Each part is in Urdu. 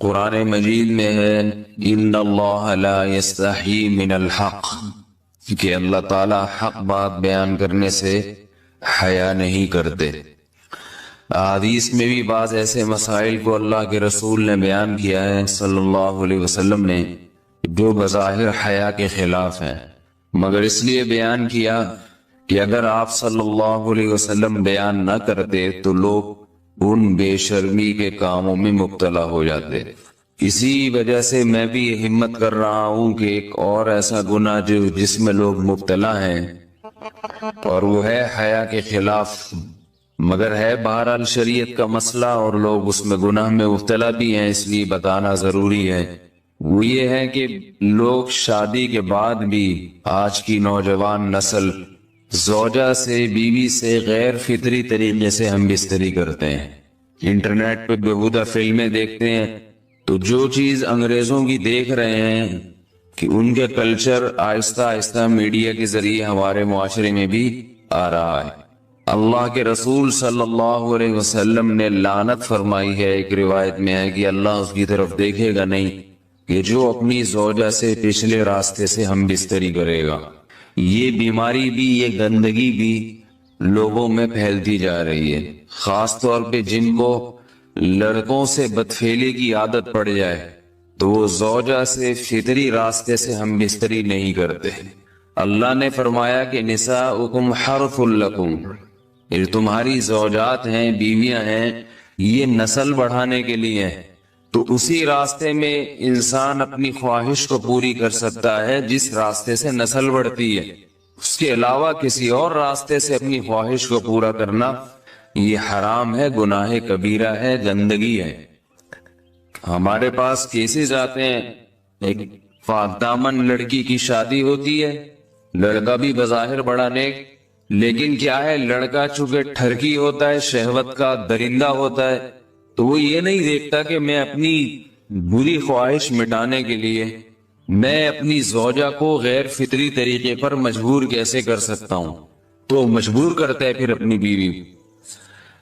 قرآن مجید میں ہے ان اللہ لا یستحی من الحق، کہ اللہ تعالی حق بات بیان کرنے سے حیا نہیں کرتے۔ حدیث میں بھی بعض ایسے مسائل کو اللہ کے رسول نے بیان کیا ہے صلی اللہ علیہ وسلم نے جو بظاہر حیا کے خلاف ہیں، مگر اس لیے بیان کیا کہ اگر آپ صلی اللہ علیہ وسلم بیان نہ کرتے تو لوگ ان بے شرمی کے کاموں میں مبتلا ہو جاتے۔ اسی وجہ سے میں بھی ہمت کر رہا ہوں کہ ایک اور ایسا گناہ جس میں لوگ مبتلا ہیں اور وہ ہے حیا کے خلاف، مگر ہے بہرحال شریعت کا مسئلہ اور لوگ اس میں گناہ میں مبتلا بھی ہیں، اس لیے بتانا ضروری ہے۔ وہ یہ ہے کہ لوگ شادی کے بعد بھی آج کی نوجوان نسل زوجہ سے، بیوی سے غیر فطری طریقے سے ہم بستری کرتے ہیں۔ انٹرنیٹ پہ بےہودہ فلمیں دیکھتے ہیں تو جو چیز انگریزوں کی دیکھ رہے ہیں کہ ان کے کلچر آہستہ آہستہ میڈیا کے ذریعے ہمارے معاشرے میں بھی آ رہا ہے۔ اللہ کے رسول صلی اللہ علیہ وسلم نے لعنت فرمائی ہے، ایک روایت میں ہے کہ اللہ اس کی طرف دیکھے گا نہیں کہ جو اپنی زوجہ سے پچھلے راستے سے ہم بستری کرے گا۔ یہ بیماری بھی، یہ گندگی بھی لوگوں میں پھیلتی جا رہی ہے، خاص طور پہ جن کو لڑکوں سے بدفعلی کی عادت پڑ جائے تو وہ زوجہ سے فطری راستے سے ہم بستری نہیں کرتے۔ اللہ نے فرمایا کہ نساؤکم حرث لکم، یہ تمہاری زوجات ہیں، بیویاں ہیں، یہ نسل بڑھانے کے لیے ہیں، تو اسی راستے میں انسان اپنی خواہش کو پوری کر سکتا ہے جس راستے سے نسل بڑھتی ہے۔ اس کے علاوہ کسی اور راستے سے اپنی خواہش کو پورا کرنا یہ حرام ہے، گناہ کبیرہ ہے، گندگی ہے۔ ہمارے پاس کیسز آتے ہیں، ایک پاک دامن لڑکی کی شادی ہوتی ہے، لڑکا بھی بظاہر بڑا نیک، لیکن کیا ہے، لڑکا چونکہ ٹھرکی ہوتا ہے، شہوت کا درندہ ہوتا ہے، تو وہ یہ نہیں دیکھتا کہ میں اپنی بری خواہش مٹانے کے لیے میں اپنی زوجہ کو غیر فطری طریقے پر مجبور کیسے کر سکتا ہوں، تو مجبور کرتا ہے پھر اپنی بیوی۔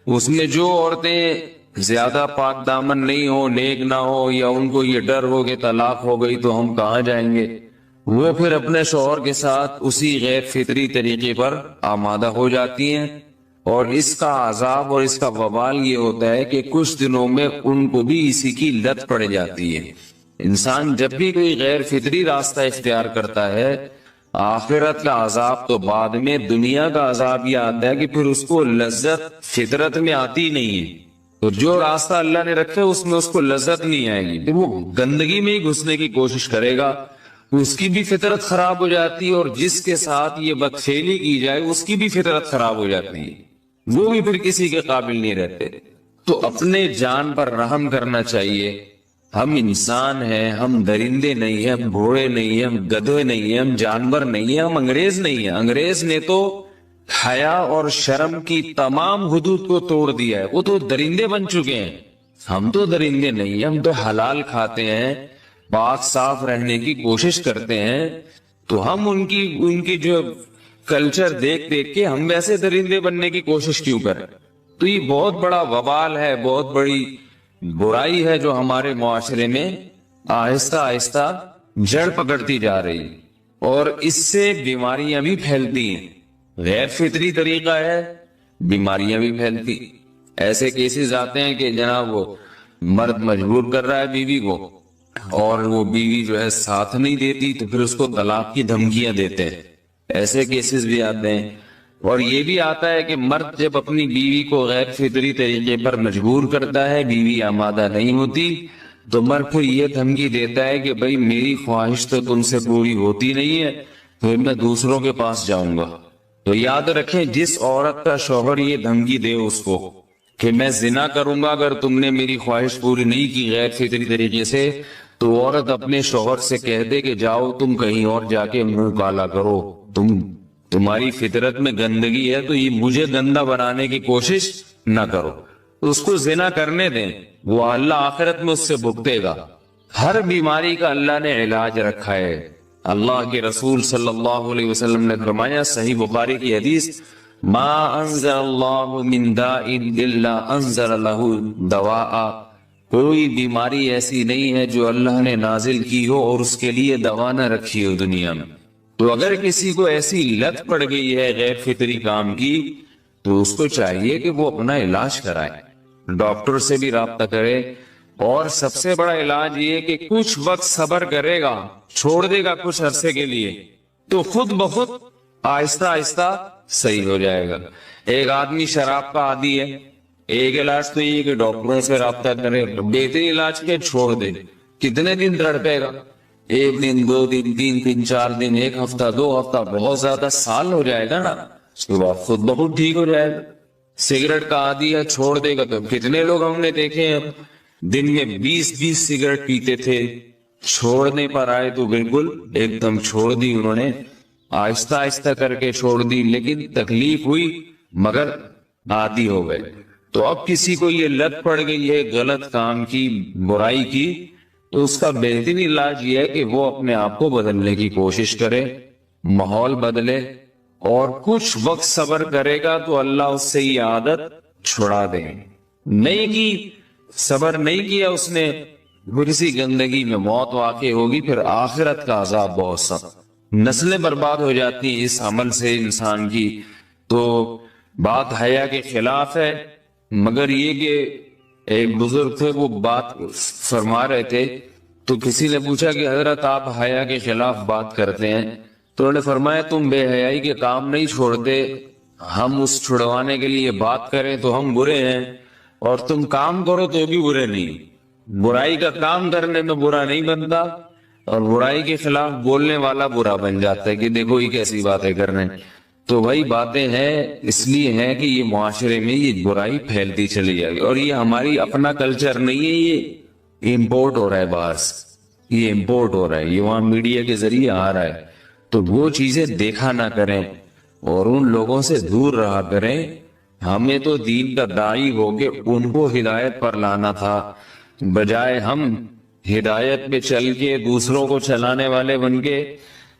اس میں جو عورتیں زیادہ پاک دامن نہیں ہو، نیک نہ ہو، یا ان کو یہ ڈر ہو کہ طلاق ہو گئی تو ہم کہاں جائیں گے، وہ پھر اپنے شوہر کے ساتھ اسی غیر فطری طریقے پر آمادہ ہو جاتی ہیں، اور اس کا عذاب اور اس کا وبال یہ ہوتا ہے کہ کچھ دنوں میں ان کو بھی اسی کی لت پڑ جاتی ہے۔ انسان جب بھی کوئی غیر فطری راستہ اختیار کرتا ہے، آخرت کا عذاب تو بعد میں، دنیا کا عذاب یہ آتا ہے کہ پھر اس کو لذت فطرت میں آتی نہیں ہے۔ تو جو راستہ اللہ نے رکھا ہے اس میں اس کو لذت نہیں آئے گی، پھر وہ گندگی میں ہی گھسنے کی کوشش کرے گا، اس کی بھی فطرت خراب ہو جاتی ہے، اور جس کے ساتھ یہ بدفعلی کی جائے اس کی بھی فطرت خراب ہو جاتی ہے، وہ بھی پھر کسی کے قابل نہیں رہتے۔ تو اپنے جان پر رحم کرنا چاہیے۔ ہم انسان ہیں، ہم درندے نہیں ہیں، ہم گھوڑے نہیں ہیں، ہم گدھے نہیں ہیں، ہم جانور نہیں ہیں، ہم انگریز نہیں ہیں۔ انگریز نے تو حیا اور شرم کی تمام حدود کو توڑ دیا ہے، وہ تو درندے بن چکے ہیں۔ ہم تو درندے نہیں ہیں، ہم تو حلال کھاتے ہیں، پاک صاف رہنے کی کوشش کرتے ہیں، تو ہم ان کی جو کلچر دیکھ دیکھ کے ہم ویسے درندے بننے کی کوشش کیوں کریں؟ تو یہ بہت بڑا وبال ہے، بہت بڑی برائی ہے جو ہمارے معاشرے میں آہستہ آہستہ جڑ پکڑتی جا رہی، اور اس سے بیماریاں بھی پھیلتی ہیں۔ غیر فطری طریقہ ہے، بیماریاں بھی پھیلتی۔ ایسے کیسز آتے ہیں کہ جناب وہ مرد مجبور کر رہا ہے بیوی کو، اور وہ بیوی جو ہے ساتھ نہیں دیتی تو پھر اس کو طلاق کی دھمکیاں دیتے ہیں۔ ایسے کیسز بھی آتے ہیں، اور یہ بھی آتا ہے کہ مرد جب اپنی بیوی کو غیر فطری طریقے پر مجبور کرتا ہے، بیوی آمادہ نہیں ہوتی، تو مرد پھر یہ دھمکی دیتا ہے کہ بھئی میری خواہش تو تم سے پوری ہوتی نہیں ہے، پھر میں دوسروں کے پاس جاؤں گا۔ تو یاد رکھیں، جس عورت کا شوہر یہ دھمکی دے اس کو کہ میں زنا کروں گا اگر تم نے میری خواہش پوری نہیں کی غیر فطری طریقے سے، تو عورت اپنے شوہر سے کہہ دے کہ جاؤ تم کہیں اور جا کے منہ کالا کرو، تمہاری فطرت میں گندگی ہے تو یہ مجھے گندا بنانے کی کوشش نہ کرو، اس کو زنا کرنے دیں، وہ اللہ آخرت میں اس سے بھگتے گا۔ ہر بیماری کا اللہ نے علاج رکھا ہے۔ اللہ کے رسول صلی اللہ علیہ وسلم نے فرمایا، صحیح بخاری کی حدیث، ما انزل اللہ من داء الا انزل له دواء، کوئی بیماری ایسی نہیں ہے جو اللہ نے نازل کی ہو اور اس کے لیے دوا نہ رکھی ہو دنیا میں. تو اگر کسی کو ایسی لت پڑ گئی ہے غیر فطری کام کی تو اس کو چاہیے کہ وہ اپنا علاج کرائے, ڈاکٹر سے بھی رابطہ کرے. اور سب سے بڑا علاج یہ کہ کچھ وقت صبر کرے گا, چھوڑ دے گا کچھ عرصے کے لیے, تو خود بخود آہستہ آہستہ صحیح ہو جائے گا. ایک آدمی شراب کا عادی ہے, ایک علاج تو یہ کہ ڈاکٹروں سے رابطہ کرے, بہترین علاج کے چھوڑ دے. کتنے دن تڑپے گا؟ ایک دن, 2 دن, 3 دن, 4 دن, 1 ہفتہ, 2 ہفتہ, بہت زیادہ سال ہو جائے گا نا, اس کے بعد خود بخود ٹھیک ہو جائے گا. سگریٹ کا عادی ہے, چھوڑ دے گا. تو کتنے لوگ ہم نے دیکھے ہیں دن میں 20 سگریٹ پیتے تھے, چھوڑنے پر آئے تو بالکل ایک دم چھوڑ دی انہوں نے, آہستہ آہستہ کر کے چھوڑ دی, لیکن تکلیف ہوئی مگر عادی ہو گئے. تو اب کسی کو یہ لت پڑ گئی ہے غلط کام کی, برائی کی, تو اس کا بہترین علاج یہ ہے کہ وہ اپنے آپ کو بدلنے کی کوشش کرے, ماحول بدلے, اور کچھ وقت صبر کرے گا تو اللہ اس سے یہ عادت چھڑا دے. نہیں کی, صبر نہیں کیا اس نے, کسی گندگی میں موت واقع ہوگی, پھر آخرت کا عذاب بہت سخت, نسلیں برباد ہو جاتی ہیں اس عمل سے انسان کی. تو بات حیا کے خلاف ہے, مگر یہ کہ ایک بزرگ تھے وہ بات فرما رہے تھے, تو کسی نے پوچھا کہ حضرت آپ حیا کے خلاف بات کرتے ہیں, تو انہوں نے فرمایا تم بے حیائی کے کام نہیں چھوڑتے, ہم اس چھڑوانے کے لیے بات کریں تو ہم برے ہیں, اور تم کام کرو تو بھی برے نہیں. برائی کا کام کرنے میں برا نہیں بنتا, اور برائی کے خلاف بولنے والا برا بن جاتا ہے کہ دیکھو یہ کیسی باتیں کر رہے ہیں. تو وہی باتیں ہیں, اس لیے ہیں کہ یہ معاشرے میں یہ برائی پھیلتی چلی جائے گی, اور یہ ہماری اپنا کلچر نہیں ہے, یہ امپورٹ ہو رہا ہے باہر سے, یہ امپورٹ ہو رہا ہے, یہ وہاں میڈیا کے ذریعے آ رہا ہے. تو وہ چیزیں دیکھا نہ کریں اور ان لوگوں سے دور رہا کریں. ہمیں تو دین کا داعی ہو کے ان کو ہدایت پر لانا تھا, بجائے ہم ہدایت پہ چل کے دوسروں کو چلانے والے بن کے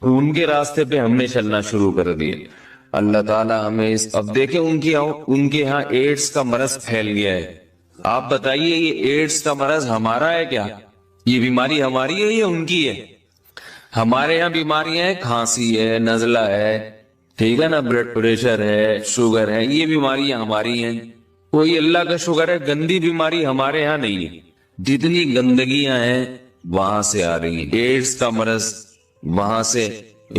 ان کے راستے پہ ہم نے چلنا شروع کر دیا. اللہ تعالیٰ ہمیں اب دیکھیں ان کے ہاں ایڈز کا مرض پھیل گیا ہے. آپ بتائیے یہ ایڈز کا مرض ہمارا ہے کیا؟ یہ بیماری ہماری ہے یا ان کی ہے؟ ہمارے یہاں بیماریاں ہیں, کھانسی ہے, نزلہ ہے, ٹھیک ہے نا, بلڈ پریشر ہے, شوگر ہے, یہ بیماریاں ہماری ہیں. کوئی اللہ کا شکر ہے گندی بیماری ہمارے یہاں نہیں ہے. جتنی گندگیاں ہیں وہاں سے آ رہی ہیں. ایڈز کا مرض وہاں سے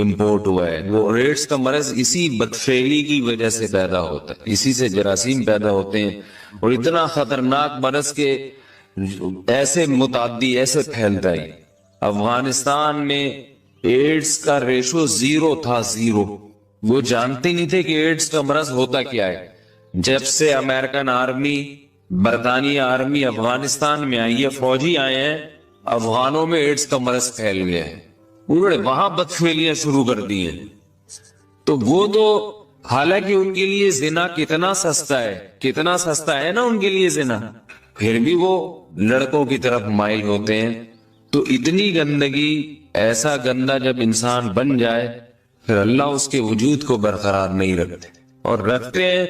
امپورٹ ہوا ہے. وہ ایڈز کا مرض اسی بدفعلی کی وجہ سے پیدا ہوتا ہے, اسی سے جراثیم پیدا ہوتے ہیں, اور اتنا خطرناک مرض کے ایسے متعدی ایسے پھیلتا ہے. افغانستان میں ایڈز کا ریشو 0 تھا, 0. وہ جانتے نہیں تھے کہ ایڈز کا مرض ہوتا کیا ہے. جب سے امریکن آرمی, برطانیہ آرمی افغانستان میں آئی ہے, فوجی آئے ہیں, افغانوں میں ایڈز کا مرض پھیل گیا ہے. انہوں نے وہاں بدفعلیاں شروع کر دی ہیں. تو وہ تو حالانکہ ان کے لیے زنا کتنا سستا ہے, کتنا سستا ہے نا ان کے لیے زنا, پھر بھی وہ لڑکوں کی طرف مائل ہوتے ہیں. تو اتنی گندگی, ایسا گندا جب انسان بن جائے پھر اللہ اس کے وجود کو برقرار نہیں رکھتے, اور رکھتے ہیں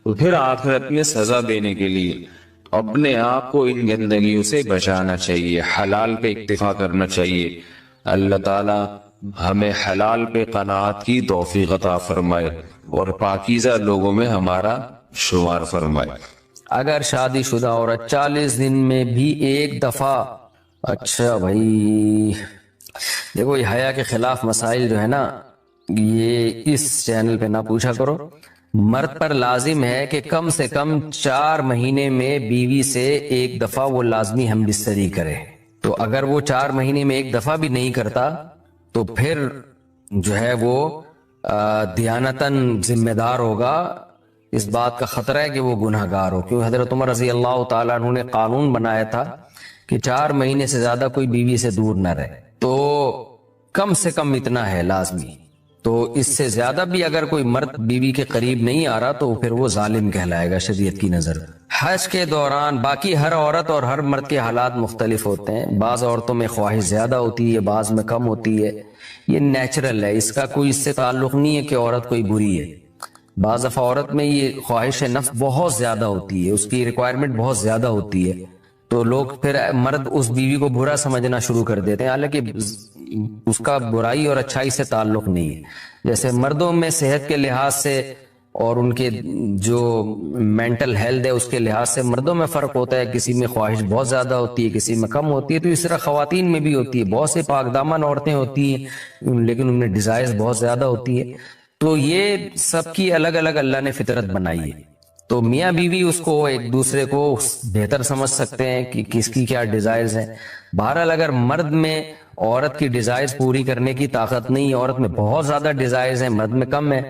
تو پھر آخرت میں سزا دینے کے لیے. اپنے آپ کو ان گندگیوں سے بچانا چاہیے, حلال پہ اکتفا کرنا چاہیے. اللہ تعالی ہمیں حلال پہ قناعت کی توفیق عطا فرمائے اور پاکیزہ لوگوں میں ہمارا شمار فرمائے. اگر شادی شدہ عورت 40 دن میں بھی ایک دفعہ, اچھا بھائی دیکھو یہ حیا کے خلاف مسائل جو ہے نا یہ اس چینل پہ نہ پوچھا کرو. مرد پر لازم ہے کہ کم سے کم 4 مہینے میں بیوی سے ایک دفعہ وہ لازمی ہم بستری کرے. تو اگر وہ 4 مہینے میں ایک دفعہ بھی نہیں کرتا تو پھر جو ہے وہ دیانتاً ذمہ دار ہوگا. اس بات کا خطرہ ہے کہ وہ گناہ گار ہو, کیونکہ حضرت عمر رضی اللہ تعالیٰ عنہ نے قانون بنایا تھا کہ 4 مہینے سے زیادہ کوئی بیوی سے دور نہ رہے. تو کم سے کم اتنا ہے لازمی. تو اس سے زیادہ بھی اگر کوئی مرد بیوی کے قریب نہیں آ رہا تو پھر وہ ظالم کہلائے گا شریعت کی نظر. حج کے دوران باقی ہر عورت اور ہر مرد کے حالات مختلف ہوتے ہیں. بعض عورتوں میں خواہش زیادہ ہوتی ہے, بعض میں کم ہوتی ہے, یہ نیچرل ہے, اس کا کوئی اس سے تعلق نہیں ہے کہ عورت کوئی بری ہے. بعض دفعہ عورت میں یہ خواہش نفس بہت زیادہ ہوتی ہے, اس کی ریکوائرمنٹ بہت زیادہ ہوتی ہے, تو لوگ پھر مرد اس بیوی کو برا سمجھنا شروع کر دیتے ہیں، حالانکہ اس کا برائی اور اچھائی سے تعلق نہیں ہے. جیسے مردوں میں صحت کے لحاظ سے اور ان کے جو مینٹل ہیلتھ ہے اس کے لحاظ سے مردوں میں فرق ہوتا ہے، کسی میں خواہش بہت زیادہ ہوتی ہے، کسی میں کم ہوتی ہے. تو اس طرح خواتین میں بھی ہوتی ہے، بہت سے پاک دامن عورتیں ہوتی ہیں لیکن ان میں ڈیزائرز بہت زیادہ ہوتی ہے. تو یہ سب کی الگ الگ اللہ نے فطرت بنائی ہے. تو میاں بیوی اس کو ایک دوسرے کو بہتر سمجھ سکتے ہیں کہ کس کی کیا ڈیزائرز ہیں. بہرحال اگر مرد میں عورت کی ڈیزائرز پوری کرنے کی طاقت نہیں ہے، عورت میں بہت زیادہ ڈیزائرز ہیں، مرد میں کم ہے،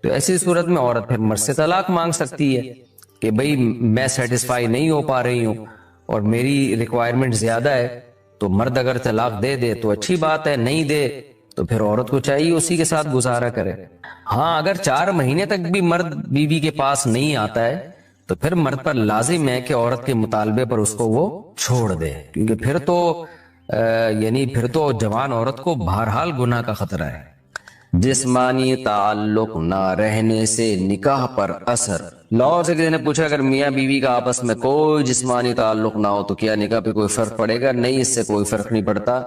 تو ایسی صورت میں عورت پھر مرد سے طلاق مانگ سکتی ہے کہ بھئی میں سیٹسفائی نہیں ہو پا رہی ہوں اور میری ریکوائرمنٹ زیادہ ہے. تو مرد اگر طلاق دے دے تو اچھی بات ہے، نہیں دے تو پھر عورت کو چاہیے اسی کے ساتھ گزارا کرے. ہاں اگر 4 مہینے تک بھی مرد بیوی کے پاس نہیں آتا ہے تو پھر مرد پر لازم ہے کہ عورت کے مطالبے پر اس کو وہ چھوڑ دے، کیونکہ پھر تو پھر تو جوان عورت کو بہرحال گناہ کا خطرہ ہے. جسمانی تعلق نہ رہنے سے نکاح پر اثر. لاہور سے کسی نے پوچھا اگر میاں بیوی کا آپس میں کوئی جسمانی تعلق نہ ہو تو کیا نکاح پہ کوئی فرق پڑے گا؟ نہیں، اس سے کوئی فرق نہیں پڑتا.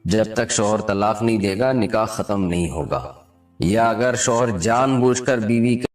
جب تک شوہر طلاق نہیں دے گا نکاح ختم نہیں ہوگا. یا اگر شوہر جان بوجھ کر بیوی